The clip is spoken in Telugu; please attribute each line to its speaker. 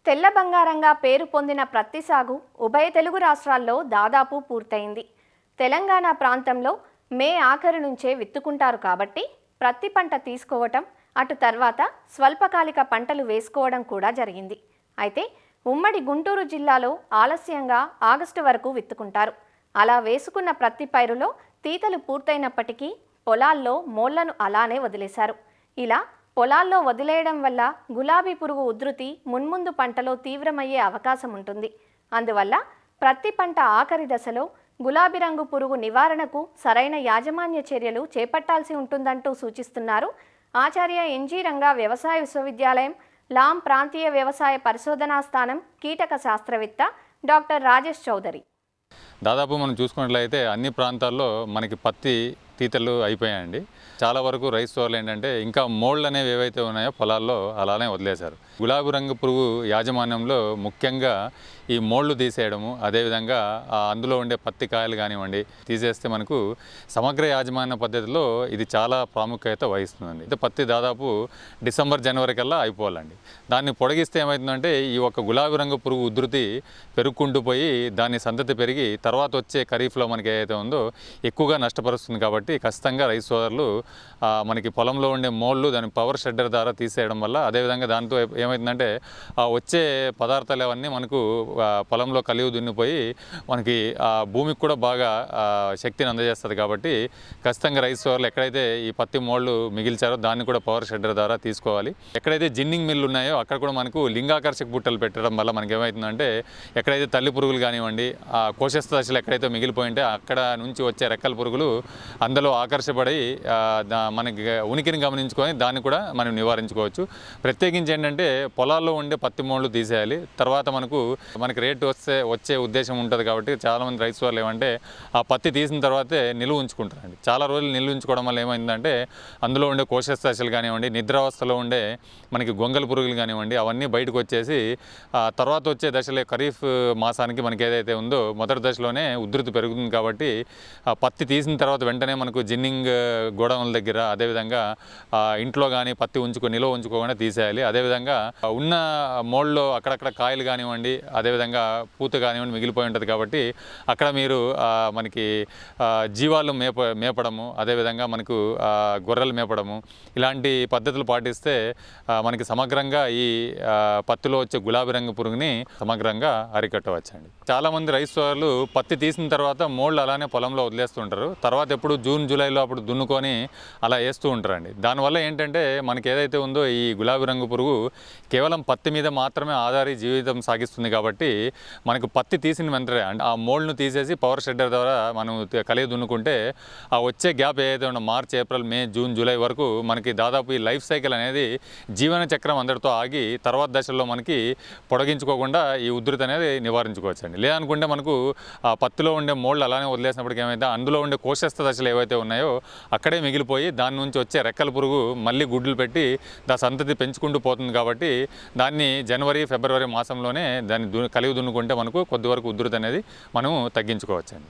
Speaker 1: తెల్ల బంగారంగా పేరు పొందిన ప్రత్తి సాగు ఉభయ తెలుగు రాష్ట్రాల్లో దాదాపు పూర్తయింది. తెలంగాణ ప్రాంతంలో మే ఆఖరు నుంచే విత్తుకుంటారు కాబట్టి ప్రత్తి పంట తీసుకోవటం, అటు తర్వాత స్వల్పకాలిక పంటలు వేసుకోవడం కూడా జరిగింది. అయితే ఉమ్మడి గుంటూరు జిల్లాలో ఆలస్యంగా ఆగస్టు వరకు విత్తుకుంటారు. అలా వేసుకున్న ప్రత్తి పైరులో తీతలు పూర్తయినప్పటికీ పొలాల్లో మోళ్లను అలానే వదిలేశారు. ఇలా పొలాల్లో వదిలేయడం వల్ల గులాబీ పురుగు ఉధృతి మున్ముందు పంటలో తీవ్రమయ్యే అవకాశం ఉంటుంది. అందువల్ల ప్రత్తి పంట ఆఖరి దశలో గులాబీ రంగు పురుగు నివారణకు సరైన యాజమాన్య చర్యలు చేపట్టాల్సి ఉంటుందంటూ సూచిస్తున్నారు ఆచార్య ఎన్జీ రంగా వ్యవసాయ విశ్వవిద్యాలయం లాం ప్రాంతీయ వ్యవసాయ పరిశోధనా స్థానం కీటక శాస్త్రవేత్త డాక్టర్ రాజేష్ చౌదరి.
Speaker 2: దాదాపు మనం చూసుకున్నట్లయితే అన్ని ప్రాంతాల్లో మనకి పత్తి తీతలు అయిపోయాయండి. చాలా వరకు రైస్ సోర్లు ఏంటంటే ఇంకా మోళ్ళు అనేవి ఏవైతే ఉన్నాయో పొలాల్లో అలానే వదిలేశారు. గులాబీ రంగు పురుగు యాజమాన్యంలో ముఖ్యంగా ఈ మోళ్ళు తీసేయడము, అదేవిధంగా అందులో ఉండే పత్తి కాయలు కానివ్వండి తీసేస్తే మనకు సమగ్ర యాజమాన్య పద్ధతిలో ఇది చాలా ప్రాముఖ్యత వహిస్తుందండి. అయితే పత్తి దాదాపు డిసెంబర్ జనవరి కల్లా అయిపోవాలండి. దాన్ని పొడిగిస్తే ఏమవుతుందంటే ఈ ఒక గులాబీ రంగు పురుగు ఉధృతి పెరుగుకుంటూ పోయి దాని సంతతి పెరిగి తర్వాత వచ్చే ఖరీఫ్లో మనకి ఏదైతే ఉందో ఎక్కువగా నష్టపరుస్తుంది. కాబట్టి ఖచ్చితంగా రైతు సోదరులు మనకి పొలంలో ఉండే మోళ్ళు దాని పవర్ షెడ్డర్ ద్వారా తీసేయడం వల్ల, అదేవిధంగా దాంతో ఏమవుతుందంటే వచ్చే పదార్థాలు అవన్నీ మనకు పొలంలో కలిగి దున్నిపోయి మనకి భూమికి కూడా బాగా శక్తిని అందజేస్తుంది. కాబట్టి ఖచ్చితంగా రైతు సోదరులు ఎక్కడైతే ఈ పత్తి మోళ్ళు మిగిల్చారో దాన్ని కూడా పవర్ షెడ్డర్ ద్వారా తీసుకోవాలి. ఎక్కడైతే జిన్నింగ్ మిల్లు ఉన్నాయో అక్కడ కూడా మనకు లింగాకర్షక బుట్టలు పెట్టడం వల్ల మనకి ఏమవుతుందంటే ఎక్కడైతే తల్లి పురుగులు కానివ్వండి కోశస్థ దశలు ఎక్కడైతే మిగిలిపోయి ఉంటే అక్కడ నుంచి వచ్చే రెక్కల పురుగులు అందులో ఆకర్షపడి మనకి ఉనికిని గమనించుకొని దాన్ని కూడా మనం నివారించుకోవచ్చు. ప్రత్యేకించి ఏంటంటే పొలాల్లో ఉండే పత్తి మోళ్ళు తీసేయాలి. తర్వాత మనకి రేటు వచ్చే ఉద్దేశం ఉంటుంది. కాబట్టి చాలామంది రైతు వాళ్ళు ఏమంటే ఆ పత్తి తీసిన తర్వాతే నిలువ ఉంచుకుంటారండి. చాలా రోజులు నిలువ ఉంచుకోవడం వల్ల ఏమైందంటే అందులో ఉండే కోశస్థ దశలు కానివ్వండి, నిద్రావస్థలో ఉండే మనకి గొంగల పురుగులు కానివ్వండి అవన్నీ బయటకు వచ్చేసి తర్వాత వచ్చే దశలో ఖరీఫ్ మాసానికి మనకి ఏదైతే ఉందో మొదటి దశలోనే ఉధృతి పెరుగుతుంది. కాబట్టి పత్తి తీసిన తర్వాత వెంటనే మనకు జిన్నింగ్ గోడౌన్ల దగ్గర, అదేవిధంగా ఇంట్లో కానీ పత్తి నిలువ ఉంచుకోకుండా తీసేయాలి. అదేవిధంగా ఉన్న మోళ్ళలో అక్కడక్కడ కాయలు కానివ్వండి, అదేవిధంగా పూత కానివ్వండి మిగిలిపోయి ఉంటుంది. కాబట్టి అక్కడ మీరు మనకి జీవాలు మేపడము, అదేవిధంగా మనకు గొర్రెలు మేపడము ఇలాంటి పద్ధతులు పాటిస్తే మనకి సమగ్రంగా ఈ పత్తిలో వచ్చే గులాబీ రంగు పురుగుని సమగ్రంగా అరికట్టవచ్చండి. చాలామంది రైతు సోదరులు పత్తి తీసిన తర్వాత మోళ్ళు అలానే పొలంలో వదిలేస్తుంటారు. తర్వాత ఎప్పుడు జూన్ జూలైలో అప్పుడు దున్నుకొని అలా వేస్తూ ఉంటారండి. దానివల్ల ఏంటంటే మనకి ఏదైతే ఉందో ఈ గులాబీ రంగు పురుగు కేవలం పత్తి మీద మాత్రమే ఆధారి జీవితం సాగిస్తుంది. కాబట్టి మనకు పత్తి తీసిన వెంటనే ఆ మోల్డ్ను తీసేసి పవర్ షెడ్డర్ ద్వారా మనం కలిగి దున్నుకుంటే ఆ వచ్చే గ్యాప్ ఏదైతే ఉందో మార్చ్, ఏప్రిల్, మే, జూన్, జూలై వరకు మనకి దాదాపు ఈ లైఫ్ సైకిల్ అనేది జీవన చక్రం అందరితో ఆగి తర్వాత దశల్లో మనకి పొడిగించుకోకుండా ఈ ఉధృతి అనేది నివారించుకోవచ్చండి. లేదనుకుంటే మనకు ఆ పత్తిలో ఉండే మోళ్ళు అలానే వదిలేసినప్పటికీ ఏమైతే అందులో ఉండే కోశస్థ దశలు ఏవైతే ఉన్నాయో అక్కడే మిగిలిపోయి దాని నుంచి వచ్చే రెక్కల పురుగు మళ్ళీ గుడ్లు పెట్టి సంతతి పెంచుకుంటూ పోతుంది. కాబట్టి దాన్ని జనవరి, ఫిబ్రవరి మాసంలోనే దాన్ని కలిగి దున్నుకుంటే మనకు కొద్ది వరకు ఉధృతి అనేది మనం తగ్గించుకోవచ్చండి.